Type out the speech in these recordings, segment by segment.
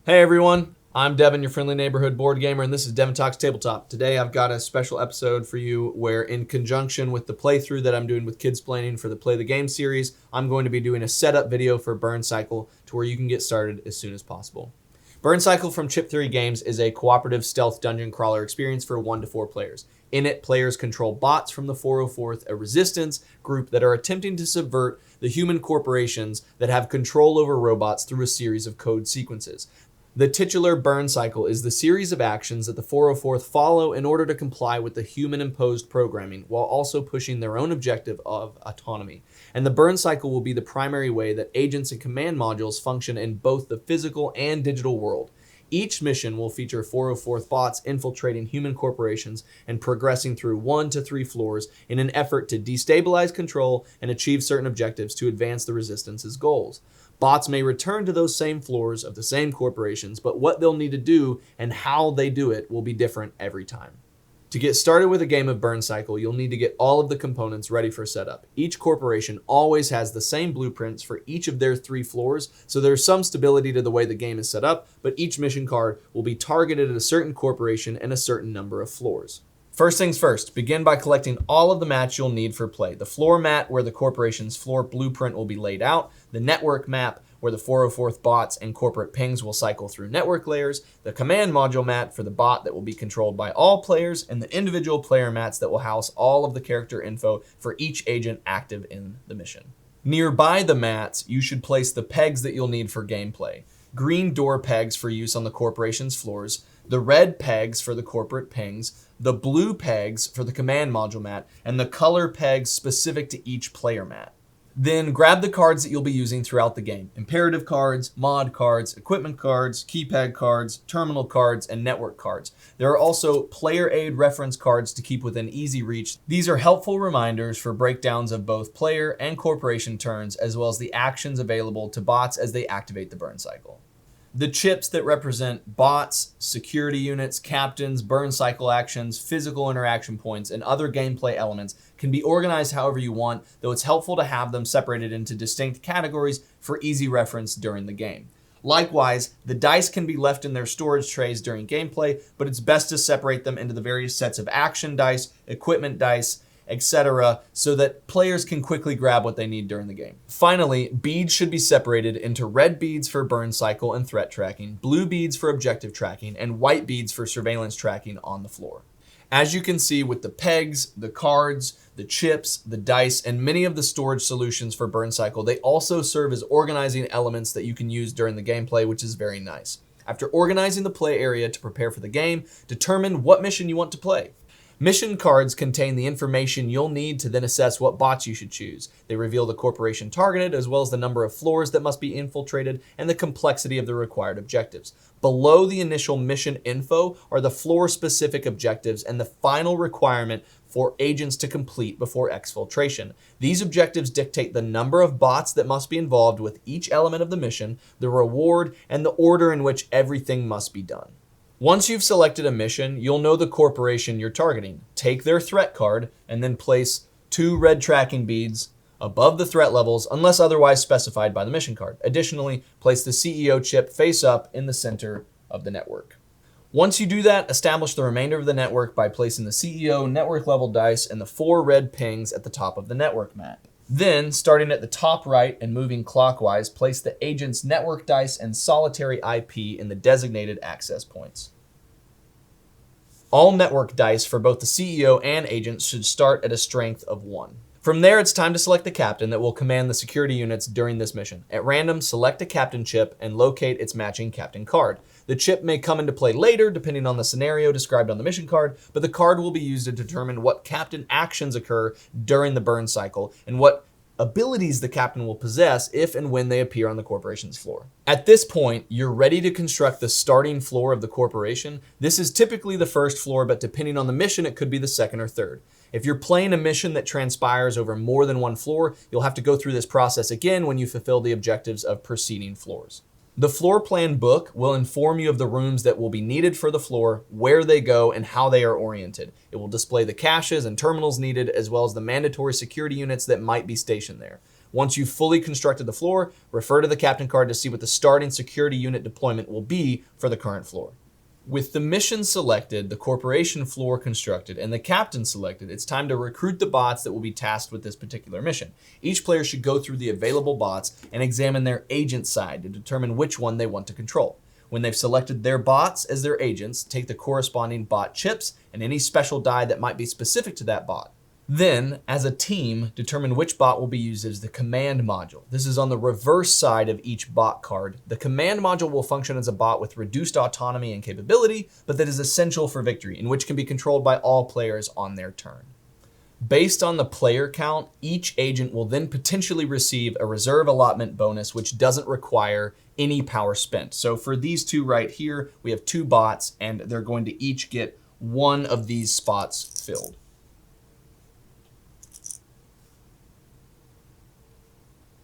Hey everyone, I'm Devin, your friendly neighborhood board gamer, and this is Devin Talks Tabletop. Today I've got a special episode for you where, in conjunction with the playthrough that I'm doing with Kids Planning for the Play the Game series, I'm going to be doing a setup video for Burncycle to where you can get started as soon as possible. Burncycle from Chip Theory Games is a cooperative stealth dungeon crawler experience for 1 to 4 players. In it, players control bots from the 404th, a resistance group that are attempting to subvert the human corporations that have control over robots through a series of code sequences. The titular Burncycle is the series of actions that the 404th follow in order to comply with the human-imposed programming while also pushing their own objective of autonomy. And the Burncycle will be the primary way that agents and command modules function in both the physical and digital world. Each mission will feature 404th bots infiltrating human corporations and progressing through 1 to 3 floors in an effort to destabilize control and achieve certain objectives to advance the Resistance's goals. Bots may return to those same floors of the same corporations, but what they'll need to do and how they do it will be different every time. To get started with a game of Burncycle, you'll need to get all of the components ready for setup. Each corporation always has the same blueprints for each of their 3 floors, so there's some stability to the way the game is set up, but each mission card will be targeted at a certain corporation and a certain number of floors. First things first, begin by collecting all of the mats you'll need for play. The floor mat, where the corporation's floor blueprint will be laid out, the network map, where the 404th bots and corporate pings will cycle through network layers, the command module mat for the bot that will be controlled by all players, and the individual player mats that will house all of the character info for each agent active in the mission. Nearby the mats, you should place the pegs that you'll need for gameplay. Green door pegs for use on the corporation's floors, the red pegs for the corporate pings, the blue pegs for the command module mat, and the color pegs specific to each player mat. Then grab the cards that you'll be using throughout the game. Imperative cards, mod cards, equipment cards, keypad cards, terminal cards, and network cards. There are also player aid reference cards to keep within easy reach. These are helpful reminders for breakdowns of both player and corporation turns, as well as the actions available to bots as they activate the Burncycle. The chips that represent bots, security units, captains, Burncycle actions, physical interaction points, and other gameplay elements can be organized however you want, though it's helpful to have them separated into distinct categories for easy reference during the game. Likewise, the dice can be left in their storage trays during gameplay, but it's best to separate them into the various sets of action dice, equipment dice, etc., so that players can quickly grab what they need during the game. Finally, beads should be separated into red beads for Burncycle and threat tracking, blue beads for objective tracking, and white beads for surveillance tracking on the floor. As you can see with the pegs, the cards, the chips, the dice, and many of the storage solutions for Burncycle, they also serve as organizing elements that you can use during the gameplay, which is very nice. After organizing the play area to prepare for the game, determine what mission you want to play. Mission cards contain the information you'll need to then assess what bots you should choose. They reveal the corporation targeted, as well as the number of floors that must be infiltrated and the complexity of the required objectives. Below the initial mission info are the floor-specific objectives and the final requirement for agents to complete before exfiltration. These objectives dictate the number of bots that must be involved with each element of the mission, the reward, and the order in which everything must be done. Once you've selected a mission, you'll know the corporation you're targeting. Take their threat card and then place 2 red tracking beads above the threat levels unless otherwise specified by the mission card. Additionally, place the CEO chip face up in the center of the network. Once you do that, establish the remainder of the network by placing the CEO network level dice and the 4 red pings at the top of the network map. Then, starting at the top right and moving clockwise, place the agent's network dice and solitary IP in the designated access points. All network dice for both the CEO and agents should start at a strength of 1. From there, it's time to select the captain that will command the security units during this mission. At random, select a captain chip and locate its matching captain card. The chip may come into play later, depending on the scenario described on the mission card, but the card will be used to determine what captain actions occur during the Burncycle and what abilities the captain will possess if and when they appear on the corporation's floor. At this point, you're ready to construct the starting floor of the corporation. This is typically the first floor, but depending on the mission, it could be the second or third. If you're playing a mission that transpires over more than one floor, you'll have to go through this process again when you fulfill the objectives of preceding floors. The floor plan book will inform you of the rooms that will be needed for the floor, where they go, and how they are oriented. It will display the caches and terminals needed, as well as the mandatory security units that might be stationed there. Once you've fully constructed the floor, refer to the captain card to see what the starting security unit deployment will be for the current floor. With the mission selected, the corporation floor constructed, and the captain selected, it's time to recruit the bots that will be tasked with this particular mission. Each player should go through the available bots and examine their agent side to determine which one they want to control. When they've selected their bots as their agents, take the corresponding bot chips and any special die that might be specific to that bot. Then, as a team, determine which bot will be used as the command module. This is on the reverse side of each bot card. The command module will function as a bot with reduced autonomy and capability, but that is essential for victory, and which can be controlled by all players on their turn. Based on the player count, each agent will then potentially receive a reserve allotment bonus, which doesn't require any power spent. So for these two right here, we have 2 bots, and they're going to each get 1 of these spots filled.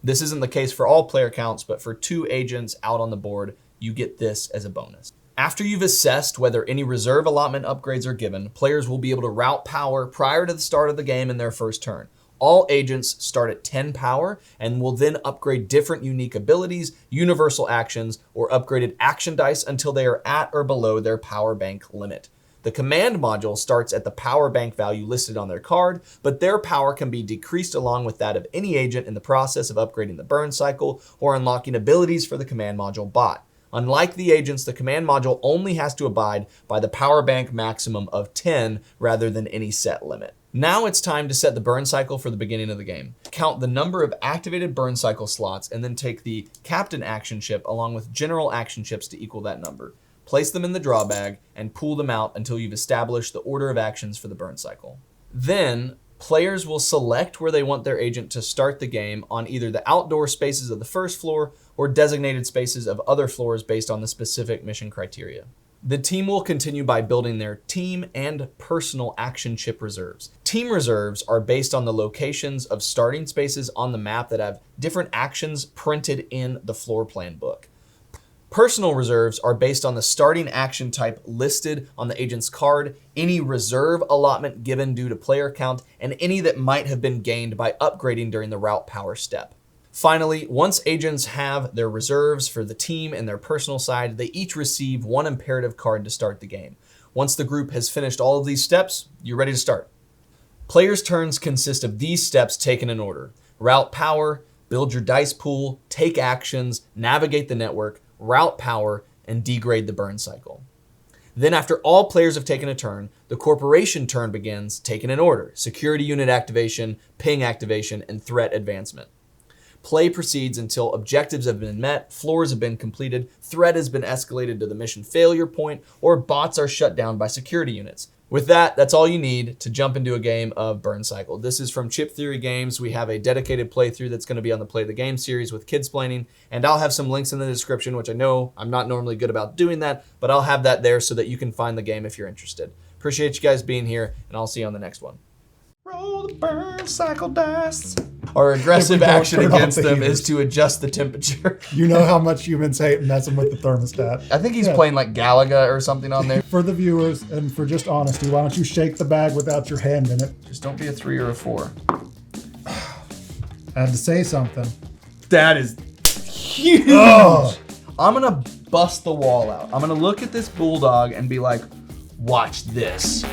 This isn't the case for all player counts, but for 2 agents out on the board, you get this as a bonus. After you've assessed whether any reserve allotment upgrades are given, players will be able to route power prior to the start of the game in their first turn. All agents start at 10 power and will then upgrade different unique abilities, universal actions, or upgraded action dice until they are at or below their power bank limit. The command module starts at the power bank value listed on their card, but their power can be decreased along with that of any agent in the process of upgrading the burn cycle or unlocking abilities for the command module bot. Unlike the agents, the command module only has to abide by the power bank maximum of 10 rather than any set limit. Now it's time to set the burn cycle for the beginning of the game. Count the number of activated burn cycle slots and then take the captain action chip along with general action chips to equal that number. Place them in the draw bag and pull them out until you've established the order of actions for the burn cycle. Then, players will select where they want their agent to start the game on either the outdoor spaces of the first floor or designated spaces of other floors based on the specific mission criteria. The team will continue by building their team and personal action chip reserves. Team reserves are based on the locations of starting spaces on the map that have different actions printed in the floor plan book. Personal reserves are based on the starting action type listed on the agent's card, any reserve allotment given due to player count, and any that might have been gained by upgrading during the route power step. Finally, once agents have their reserves for the team and their personal side, they each receive 1 imperative card to start the game. Once the group has finished all of these steps, you're ready to start. Players' turns consist of these steps taken in order: route power, build your dice pool, take actions, navigate the network, route power, and degrade the burn cycle. Then after all players have taken a turn, the corporation turn begins, taken in order: security unit activation, ping activation, and threat advancement. Play proceeds until objectives have been met, floors have been completed, threat has been escalated to the mission failure point, or bots are shut down by security units. With that, that's all you need to jump into a game of Burn Cycle. This is from Chip Theory Games. We have a dedicated playthrough that's going to be on the Play the Game series with Kidsplaining, and I'll have some links in the description, which I know I'm not normally good about doing that, but I'll have that there so that you can find the game if you're interested. Appreciate you guys being here, and I'll see you on the next one. Roll the burn cycle dice. Our aggressive action against them is to adjust the temperature. You know how much humans hate messing with the thermostat. I think he's playing like Galaga or something on there. For the viewers and for just honesty, why don't you shake the bag without your hand in it? Just don't be a 3 or a 4. I had to say something. That is huge. Oh. I'm going to bust the wall out. I'm going to look at this bulldog and be like, watch this.